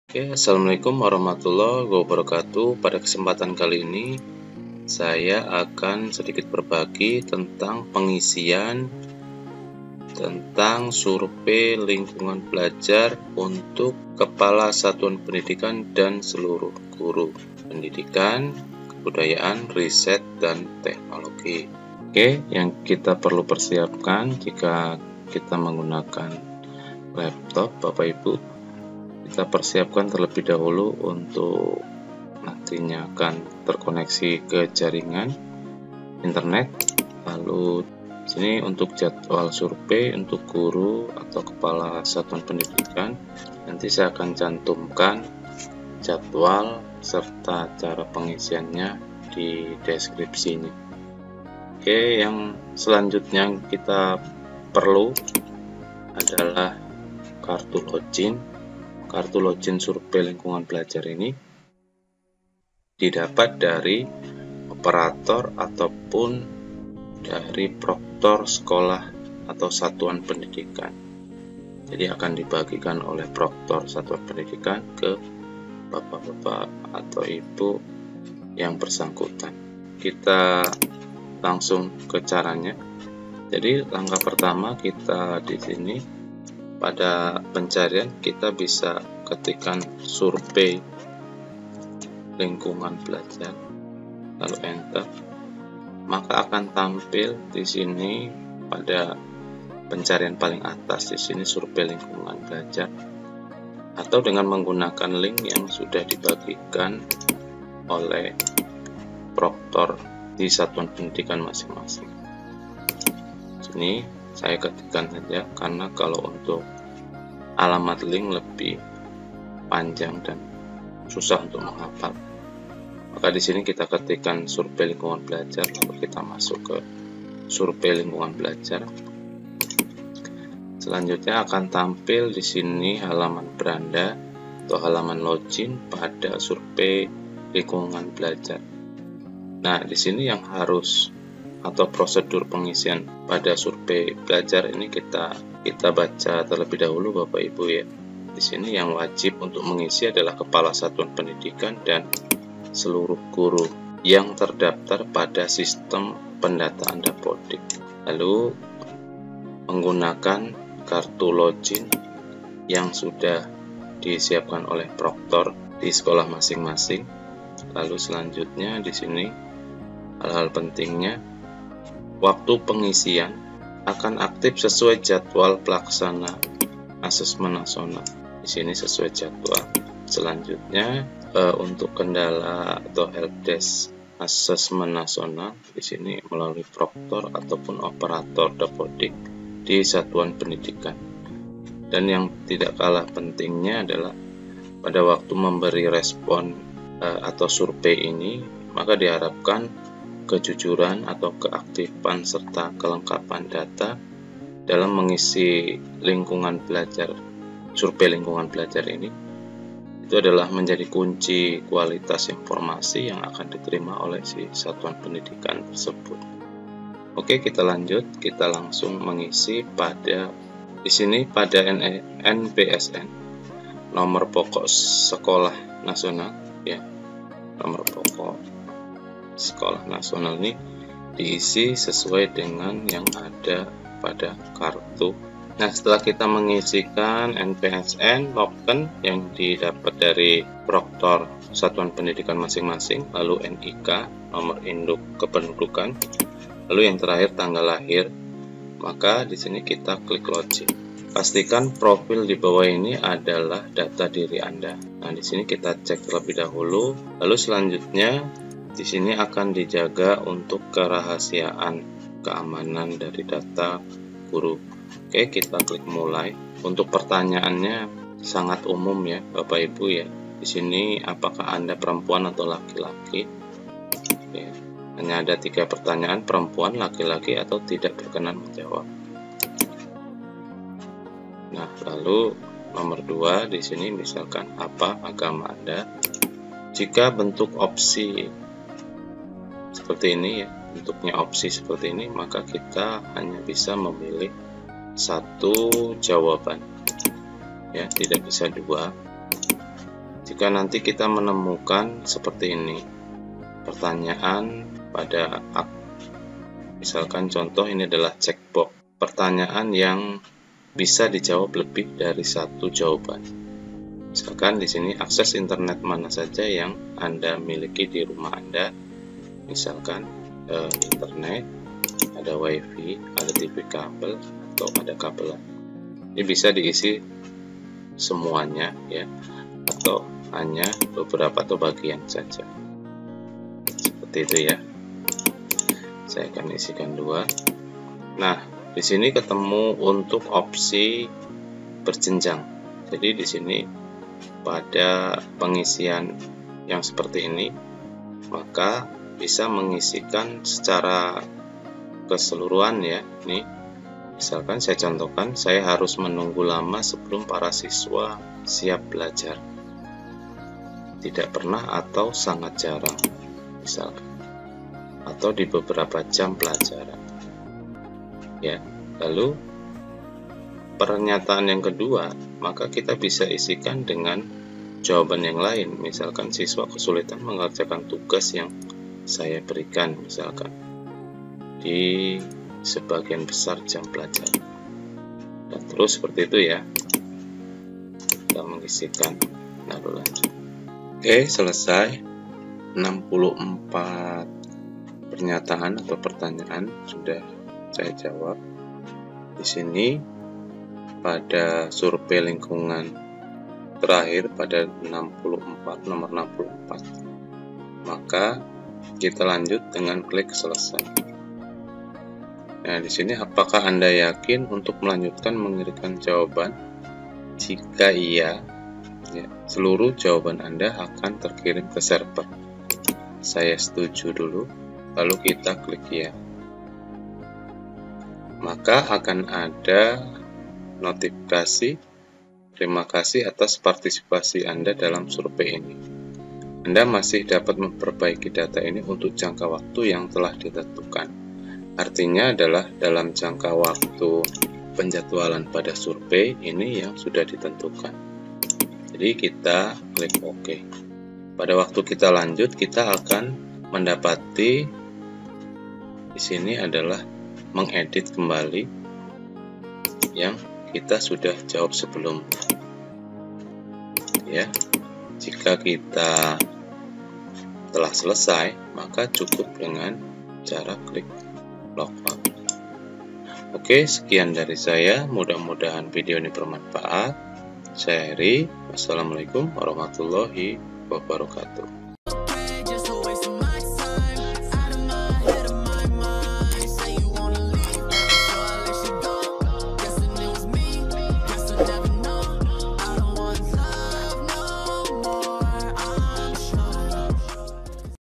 Oke, Assalamualaikum warahmatullahi wabarakatuh. Pada kesempatan kali ini, saya akan sedikit berbagi tentang pengisian tentang survei lingkungan belajar untuk Kepala Satuan Pendidikan dan seluruh guru pendidikan, kebudayaan, riset, dan teknologi. Oke, yang kita perlu persiapkan jika kita menggunakan laptop, Bapak Ibu, kita persiapkan terlebih dahulu untuk nantinya akan terkoneksi ke jaringan internet. Lalu sini untuk jadwal survei untuk guru atau kepala satuan pendidikan, nanti saya akan cantumkan jadwal serta cara pengisiannya di deskripsinya. Oke, yang selanjutnya kita perlu adalah kartu login. Kartu login survei lingkungan belajar ini didapat dari operator ataupun dari proktor sekolah atau satuan pendidikan. Jadi akan dibagikan oleh proktor satuan pendidikan ke bapak-bapak atau ibu yang bersangkutan. Kita langsung ke caranya. Jadi langkah pertama kita di sini pada pencarian kita bisa ketikkan survei lingkungan belajar, lalu enter, maka akan tampil di sini pada pencarian paling atas di sini survei lingkungan belajar, atau dengan menggunakan link yang sudah dibagikan oleh proktor di satuan pendidikan masing-masing. Sini saya ketikkan saja karena kalau untuk alamat link lebih panjang dan susah untuk menghafal. Maka di sini kita ketikkan survei lingkungan belajar, lalu kita masuk ke survei lingkungan belajar. Selanjutnya akan tampil di sini halaman beranda atau halaman login pada survei lingkungan belajar. Nah, di sini yang harus atau prosedur pengisian pada survei belajar ini kita baca terlebih dahulu, Bapak Ibu ya. Di sini yang wajib untuk mengisi adalah kepala satuan pendidikan dan seluruh guru yang terdaftar pada sistem pendataan Dapodik. Lalu menggunakan kartu login yang sudah disiapkan oleh proktor di sekolah masing-masing. Lalu selanjutnya di sini hal-hal pentingnya, waktu pengisian akan aktif sesuai jadwal pelaksana asesmen nasional. Di sini sesuai jadwal. Selanjutnya untuk kendala atau helpdesk asesmen nasional di sini melalui proktor ataupun operator Dapodik di satuan pendidikan. Dan yang tidak kalah pentingnya adalah pada waktu memberi respon atau survei ini, maka diharapkan kejujuran atau keaktifan serta kelengkapan data dalam mengisi lingkungan belajar, survei lingkungan belajar ini, itu adalah menjadi kunci kualitas informasi yang akan diterima oleh si satuan pendidikan tersebut. Oke, kita lanjut, kita langsung mengisi pada di sini pada NPSN, nomor pokok sekolah nasional ya, nomor pokok sekolah nasional ini diisi sesuai dengan yang ada pada kartu. Nah, setelah kita mengisikan NPSN token yang didapat dari proktor satuan pendidikan masing-masing, lalu NIK, nomor induk kependudukan, lalu yang terakhir tanggal lahir, maka di sini kita klik login. Pastikan profil di bawah ini adalah data diri Anda. Nah, di sini kita cek terlebih dahulu, lalu selanjutnya di sini akan dijaga untuk kerahasiaan keamanan dari data guru. Oke, kita klik mulai. Untuk pertanyaannya sangat umum ya, Bapak Ibu ya. Di sini apakah Anda perempuan atau laki-laki? Oke, hanya ada 3 pertanyaan, perempuan, laki-laki, atau tidak berkenan menjawab. Nah, lalu nomor 2 di sini misalkan apa agama Anda. Jika bentuk opsi seperti ini ya, bentuknya opsi seperti ini, maka kita hanya bisa memilih satu jawaban ya, tidak bisa 2. Jika nanti kita menemukan seperti ini, pertanyaan pada misalkan contoh ini adalah checkbox, pertanyaan yang bisa dijawab lebih dari satu jawaban. Misalkan di sini akses internet mana saja yang Anda miliki di rumah Anda. Misalkan internet, ada wifi, ada TV kabel, atau ada kabelan. Ini bisa diisi semuanya ya, atau hanya beberapa atau bagian saja. Seperti itu ya. Saya akan isikan 2. Nah, di sini ketemu untuk opsi berjenjang. Jadi di sini pada pengisian yang seperti ini, maka bisa mengisikan secara keseluruhan ya. Nih, misalkan saya contohkan, saya harus menunggu lama sebelum para siswa siap belajar. Tidak pernah atau sangat jarang, misalkan. Atau di beberapa jam pelajaran. Ya, lalu pernyataan yang kedua, maka kita bisa isikan dengan jawaban yang lain. Misalkan siswa kesulitan mengerjakan tugas yang saya berikan, misalkan di sebagian besar jam pelajaran. Dan terus seperti itu ya. Kita mengisikan. Lalu lanjut. Oke, selesai. 64 pernyataan atau pertanyaan sudah saya jawab. Di sini pada survei lingkungan terakhir pada nomor 64, maka kita lanjut dengan klik selesai. Nah, di sini apakah Anda yakin untuk melanjutkan mengirimkan jawaban? Jika iya, ya, seluruh jawaban Anda akan terkirim ke server. Saya setuju dulu, lalu kita klik ya. Maka akan ada notifikasi terima kasih atas partisipasi Anda dalam survei ini. Anda masih dapat memperbaiki data ini untuk jangka waktu yang telah ditentukan. Artinya adalah dalam jangka waktu penjadwalan pada survei ini yang sudah ditentukan. Jadi kita klik OK. Pada waktu kita lanjut, kita akan mendapati di sini adalah mengedit kembali yang kita sudah jawab sebelumnya. Ya, jika kita telah selesai, maka cukup dengan cara klik logout. Oke, sekian dari saya. Mudah-mudahan video ini bermanfaat. Saya Heri. Wassalamualaikum warahmatullahi wabarakatuh.